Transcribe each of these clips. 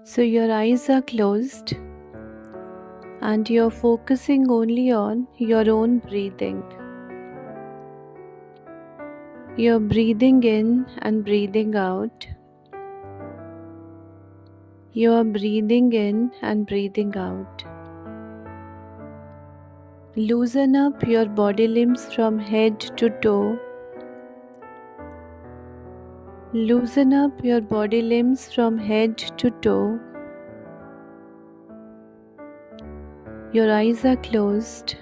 So your eyes are closed and you're focusing only on your own breathing. You're breathing in and breathing out. You're breathing in and breathing out. Loosen up your body limbs from head to toe. Loosen up your body limbs from head to toe. Your eyes are closed.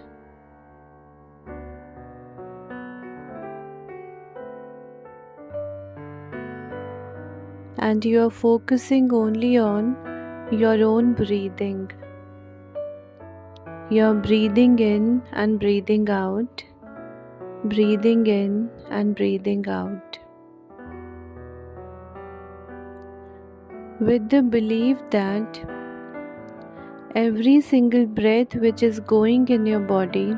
And you are focusing only on your own breathing. You are breathing in and breathing out. Breathing in and breathing out. With the belief that every single breath which is going in your body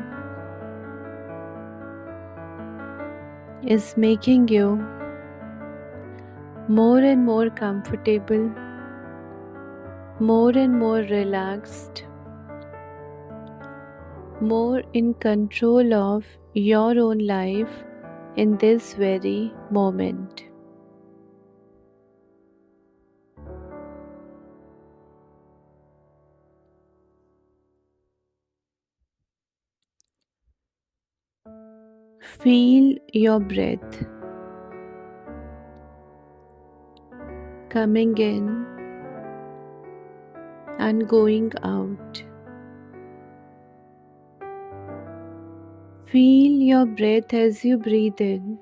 is making you more and more comfortable, more and more relaxed, more in control of your own life in this very moment. Feel your breath coming in and going out. Feel your breath as you breathe in.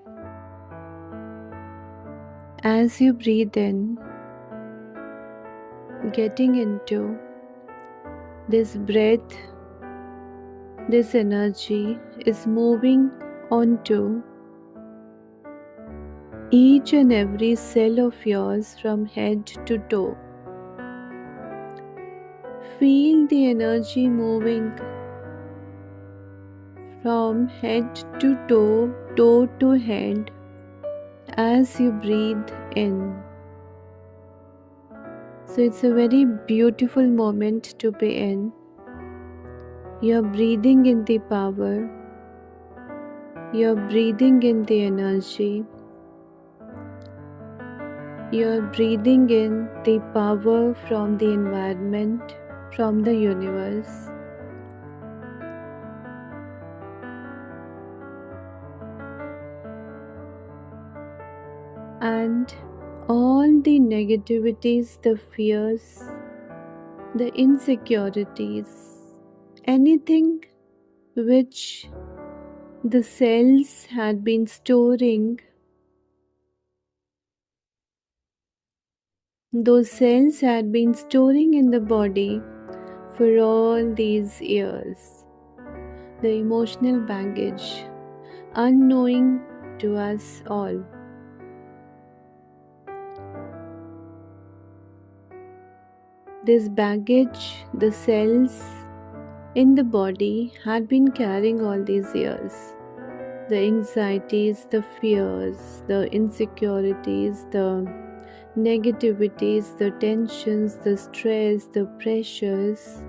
As you breathe in, getting into this breath, this energy is moving onto each and every cell of yours from head to toe. Feel the energy moving from head to toe, toe to head as you breathe in. So it's a very beautiful moment to be in. You're breathing in the power. You're breathing in the energy. You're breathing in the power from the environment, from the universe. And all the negativities, the fears, the insecurities, anything which the cells had been storing, those cells had been storing in the body for all these years. The emotional baggage, unknowing to us all. This baggage, the cells in the body had been carrying all these years. The anxieties, the fears, the insecurities, the negativities, the tensions, the stress, the pressures.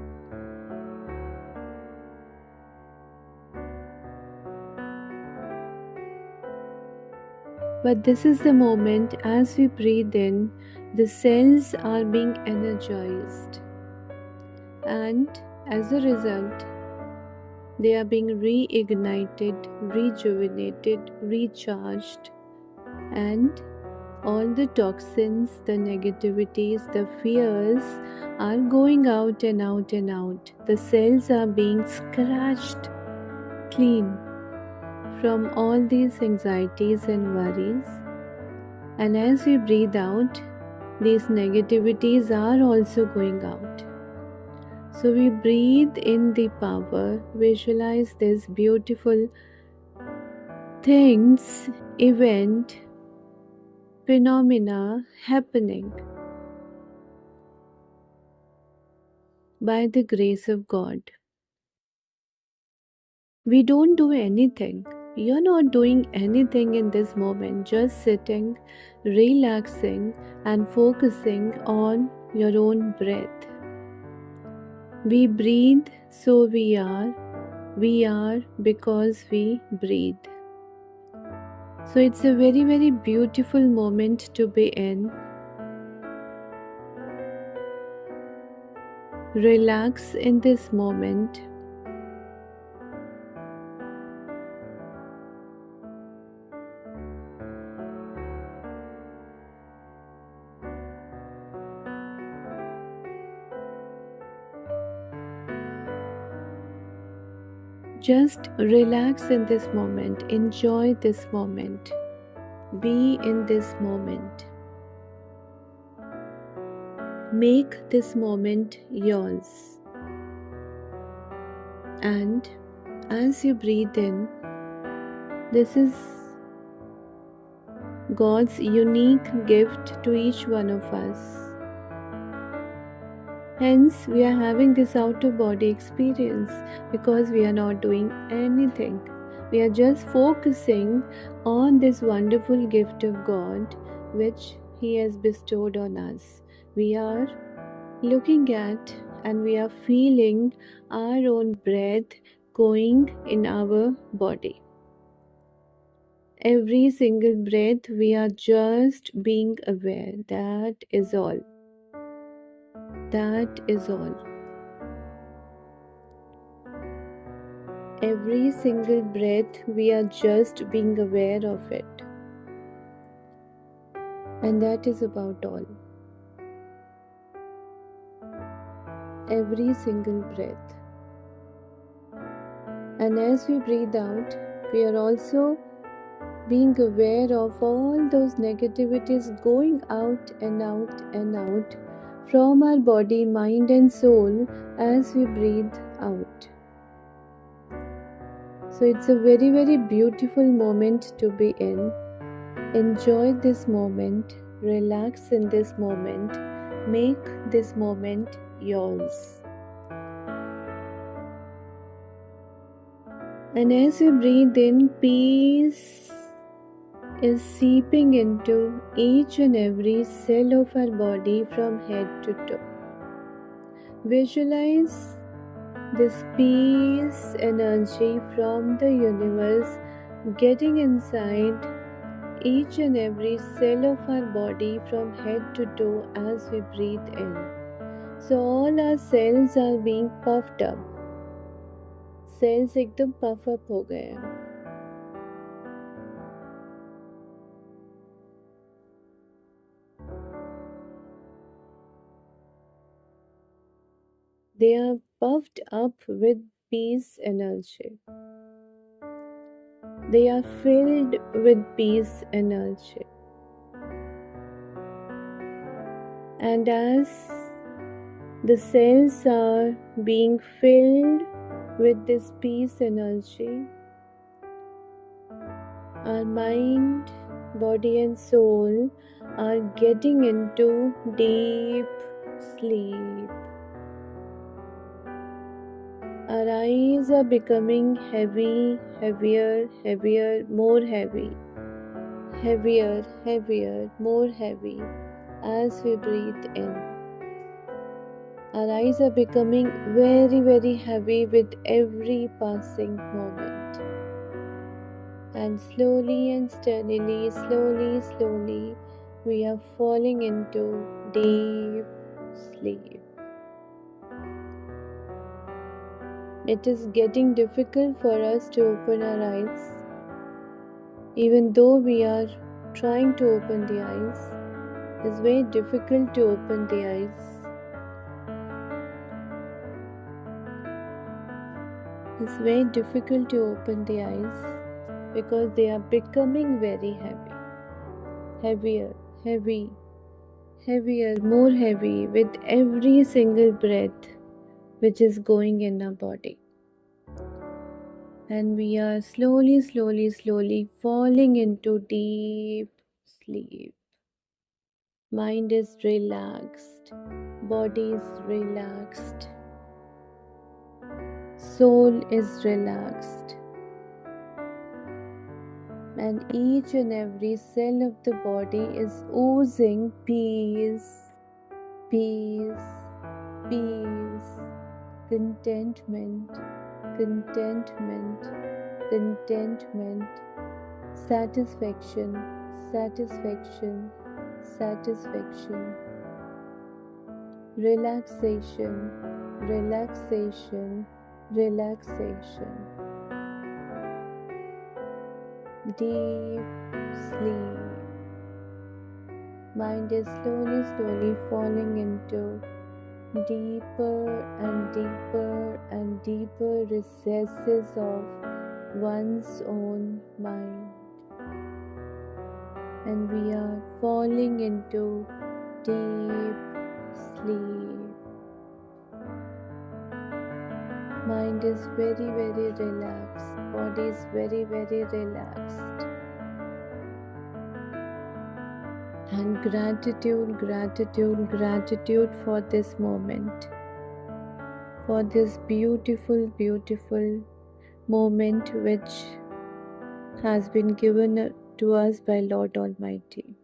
But this is the moment as we breathe in, the cells are being energized. And as a result, they are being reignited, rejuvenated, recharged, and all the toxins, the negativities, the fears are going out and out and out. The cells are being scratched clean from all these anxieties and worries. And as we breathe out, these negativities are also going out. So we breathe in the power, visualize this beautiful things, event, phenomena happening by the grace of God. We don't do anything. You're not doing anything in this moment, just sitting, relaxing, and focusing on your own breath. We breathe, so we are. We are because we breathe. So it's a very, very beautiful moment to be in. Relax in this moment. Just relax in this moment. Enjoy this moment. Be in this moment. Make this moment yours. And as you breathe in, this is God's unique gift to each one of us. Hence, we are having this out of body experience because we are not doing anything. We are just focusing on this wonderful gift of God which He has bestowed on us. We are looking at and we are feeling our own breath going in our body. Every single breath, we are just being aware. That is all. That is all. Every single breath, we are just being aware of it. And that is about all. Every single breath. And as we breathe out, we are also being aware of all those negativities going out and out and out from our body, mind and soul as we breathe out. So it's a very, very beautiful moment to be in. Enjoy this moment, relax in this moment, make this moment yours. And as you breathe in, peace is seeping into each and every cell of our body from head to toe. Visualize this peace energy from the universe getting inside each and every cell of our body from head to toe as we breathe in. So all our cells are being puffed up. Cells एकदम puff up हो गए हैं. They are puffed up with peace energy. They are filled with peace energy. And as the cells are being filled with this peace energy, our mind, body and soul are getting into deep sleep. Our eyes are becoming heavy, heavier, heavier, more heavy. Heavier, heavier, more heavy as we breathe in. Our eyes are becoming very, very heavy with every passing moment. And slowly and steadily, slowly, we are falling into deep sleep. It is getting difficult for us to open our eyes. Even though we are trying to open the eyes, it's very difficult to open the eyes. It's very difficult to open the eyes because they are becoming very heavy. Heavier, heavy, heavier, more heavy with every single breath which is going in our body. And we are slowly falling into deep sleep. Mind is relaxed, body is relaxed, soul is relaxed, and each and every cell of the body is oozing peace, peace, peace, contentment, contentment, contentment, satisfaction, satisfaction, satisfaction, relaxation, relaxation, relaxation, deep sleep. Mind is slowly, slowly falling into deeper and deeper and deeper recesses of one's own mind. And we are falling into deep sleep. Mind is very, very relaxed. Body is very, very relaxed. And gratitude, gratitude, gratitude for this moment, for this beautiful, beautiful moment which has been given to us by Lord Almighty.